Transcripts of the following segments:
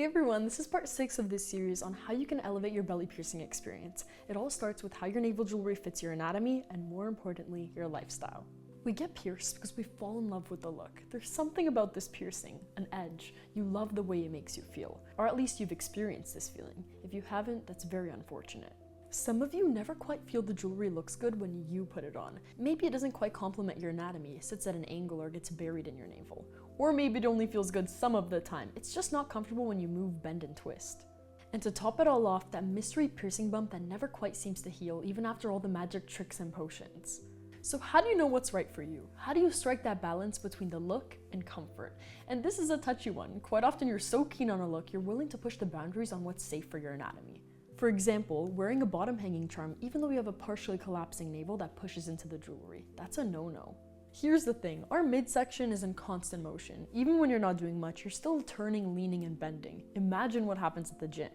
Hey everyone, this is part 6 of this series on how you can elevate your belly piercing experience. It all starts with how your navel jewelry fits your anatomy and, more importantly, your lifestyle. We get pierced because we fall in love with the look. There's something about this piercing, an edge. You love the way it makes you feel, or at least you've experienced this feeling. If you haven't, that's very unfortunate. Some of you never quite feel the jewelry looks good when you put it on. Maybe it doesn't quite complement your anatomy, sits at an angle, or gets buried in your navel. Or maybe it only feels good some of the time. It's just not comfortable when you move, bend, and twist. And to top it all off, that mystery piercing bump that never quite seems to heal even after all the magic tricks and potions. So how do you know what's right for you? How do you strike that balance between the look and comfort? And this is a touchy one. Quite often you're so keen on a look, you're willing to push the boundaries on what's safe for your anatomy. For example, wearing a bottom hanging charm even though you have a partially collapsing navel that pushes into the jewelry. That's a no-no. Here's the thing, our midsection is in constant motion. Even when you're not doing much, you're still turning, leaning, and bending. Imagine what happens at the gym.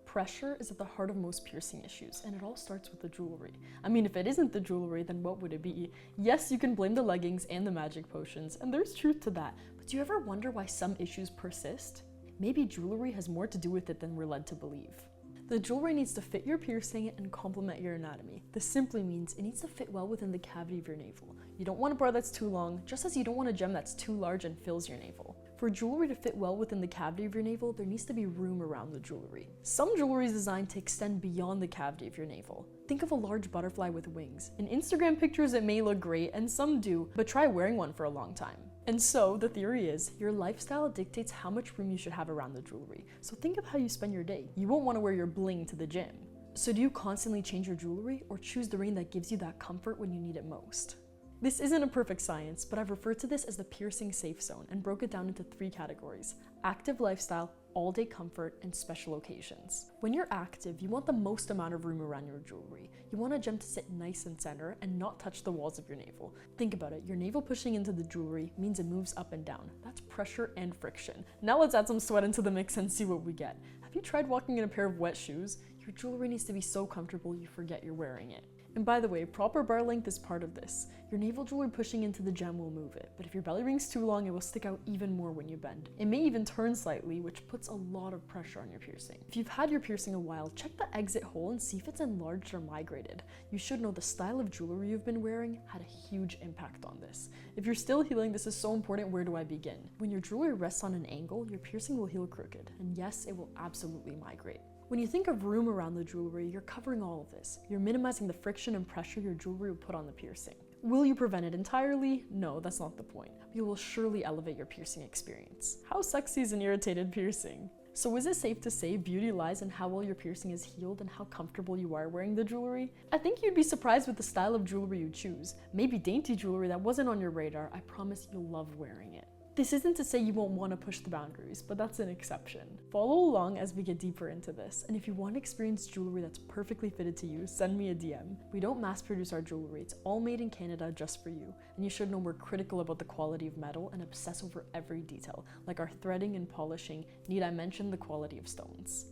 Pressure is at the heart of most piercing issues, and it all starts with the jewelry. I mean, if it isn't the jewelry, then what would it be? Yes, you can blame the leggings and the magic potions, and there's truth to that, but do you ever wonder why some issues persist? Maybe jewelry has more to do with it than we're led to believe. The jewelry needs to fit your piercing and complement your anatomy. This simply means it needs to fit well within the cavity of your navel. You don't want a bar that's too long, just as you don't want a gem that's too large and fills your navel. For jewelry to fit well within the cavity of your navel, there needs to be room around the jewelry. Some jewelry is designed to extend beyond the cavity of your navel. Think of a large butterfly with wings. In Instagram pictures it may look great, and some do, but try wearing one for a long time. And so, the theory is, your lifestyle dictates how much room you should have around the jewelry. So think of how you spend your day. You won't want to wear your bling to the gym. So do you constantly change your jewelry, or choose the ring that gives you that comfort when you need it most? This isn't a perfect science, but I've referred to this as the piercing safe zone and broke it down into 3 categories: active lifestyle, all-day comfort, and special occasions. When you're active, you want the most amount of room around your jewelry. You want a gem to sit nice and center and not touch the walls of your navel. Think about it, your navel pushing into the jewelry means it moves up and down. That's pressure and friction. Now let's add some sweat into the mix and see what we get. Have you tried walking in a pair of wet shoes? Your jewelry needs to be so comfortable you forget you're wearing it. And by the way, proper bar length is part of this. Your navel jewelry pushing into the gem will move it, but if your belly ring's too long, it will stick out even more when you bend. It may even turn slightly, which puts a lot of pressure on your piercing. If you've had your piercing a while, check the exit hole and see if it's enlarged or migrated. You should know the style of jewelry you've been wearing had a huge impact on this. If you're still healing, this is so important. Where do I begin? When your jewelry rests on an angle, your piercing will heal crooked, and yes, it will absolutely migrate. When you think of room around the jewelry, you're covering all of this. You're minimizing the friction and pressure your jewelry will put on the piercing. Will you prevent it entirely? No, that's not the point. You will surely elevate your piercing experience. How sexy is an irritated piercing? So is it safe to say beauty lies in how well your piercing is healed and how comfortable you are wearing the jewelry? I think you'd be surprised with the style of jewelry you choose. Maybe dainty jewelry that wasn't on your radar. I promise you'll love wearing it. This isn't to say you won't want to push the boundaries, but that's an exception. Follow along as we get deeper into this, and if you want to experience jewelry that's perfectly fitted to you, send me a DM. We don't mass produce our jewelry, it's all made in Canada just for you, and you should know we're critical about the quality of metal and obsess over every detail, like our threading and polishing. Need I mention the quality of stones?